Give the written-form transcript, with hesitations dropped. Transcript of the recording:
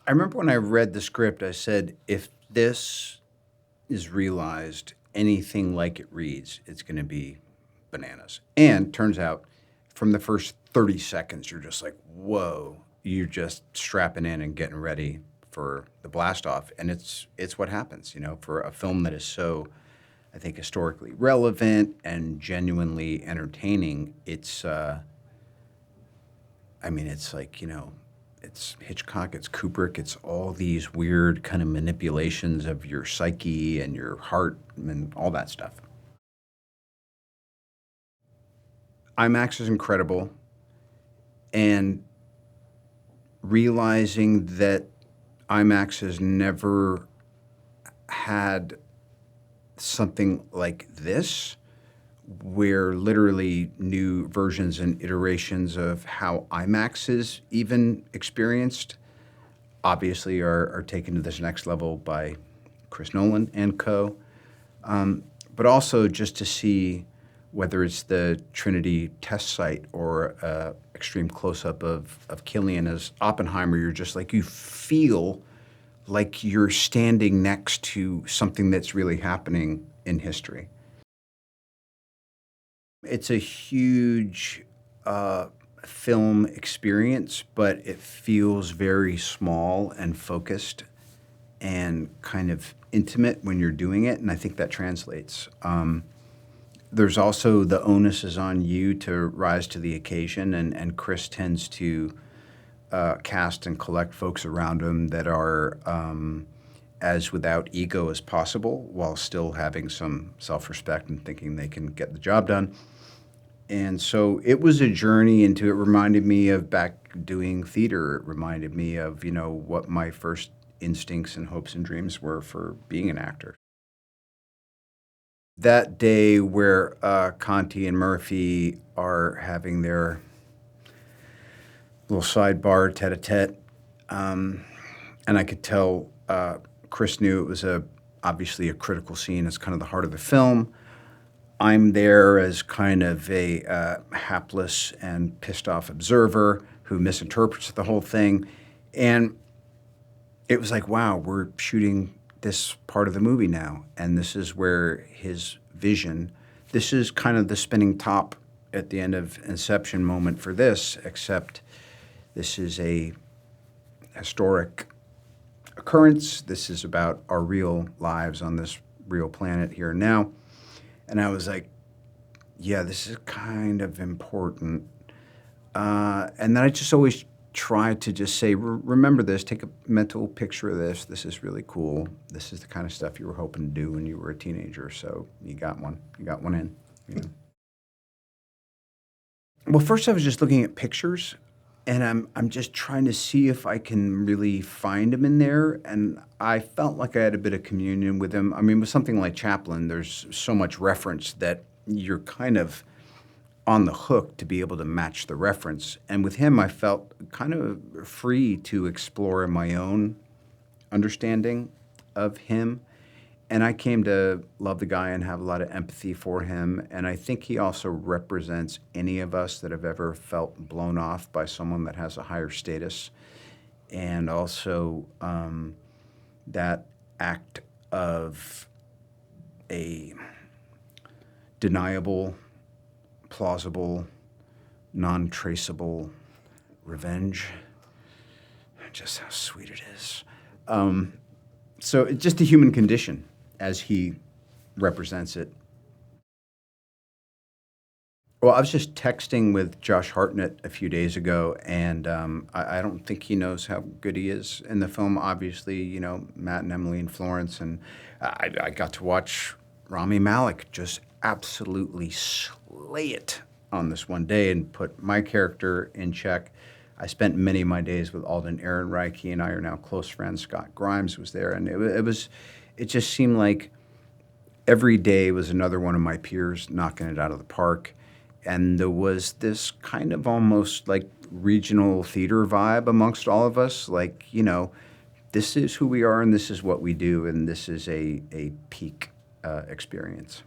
I remember when I read the script, I said, if this is realized anything like it reads, it's going to be bananas. And turns out from the first 30 seconds, you're just like, whoa, you're just strapping in and getting ready for the blast off. And it's what happens, for a film that is so, I think, historically relevant and genuinely entertaining. It's like, it's Hitchcock, it's Kubrick, it's all these weird kind of manipulations of your psyche and your heart and all that stuff. IMAX is incredible, and realizing that IMAX has never had something like this, where literally new versions and iterations of how IMAX is even experienced, obviously are taken to this next level by Chris Nolan and co. But also just to see whether it's the Trinity test site or extreme close-up of Killian as Oppenheimer, you're just like, you feel like you're standing next to something that's really happening in history. It's a huge film experience, but it feels very small and focused and kind of intimate when you're doing it, and I think that translates. There's also the onus is on you to rise to the occasion, and Chris tends to cast and collect folks around him that are as without ego as possible while still having some self-respect and thinking they can get the job done. And so it was a journey into, it reminded me of back doing theater. It reminded me of, what my first instincts and hopes and dreams were for being an actor. That day where Conti and Murphy are having their little sidebar tete-a-tete, and I could tell Chris knew it was obviously a critical scene. It's kind of the heart of the film. I'm there as kind of a hapless and pissed off observer who misinterprets the whole thing. And it was like, wow, we're shooting this part of the movie now. And this is where his vision, this is kind of the spinning top at the end of Inception moment for this, except this is a historic occurrence. This is about our real lives on this real planet here and now. And I was like, yeah, this is kind of important. And then I just always try to just say, remember this, take a mental picture of this. This is really cool. This is the kind of stuff you were hoping to do when you were a teenager. So you got one in. Well, first I was just looking at pictures, and I'm just trying to see if I can really find him in there. And I felt like I had a bit of communion with him. I mean, with something like Chaplin, there's so much reference that you're kind of on the hook to be able to match the reference. And with him, I felt kind of free to explore my own understanding of him. And I came to love the guy and have a lot of empathy for him. And I think he also represents any of us that have ever felt blown off by someone that has a higher status. And also that act of a deniable, plausible, non-traceable revenge. Just how sweet it is. So it's just a human condition as he represents it. Well, I was just texting with Josh Hartnett a few days ago, and I don't think he knows how good he is in the film. Obviously, Matt and Emily and Florence, and I got to watch Rami Malek just absolutely slay it on this one day and put my character in check. I spent many of my days with Alden Ehrenreich. He and I are now close friends. Scott Grimes was there, and it just seemed like every day was another one of my peers knocking it out of the park. And there was this kind of almost like regional theater vibe amongst all of us. Like, this is who we are and this is what we do, and this is a peak experience.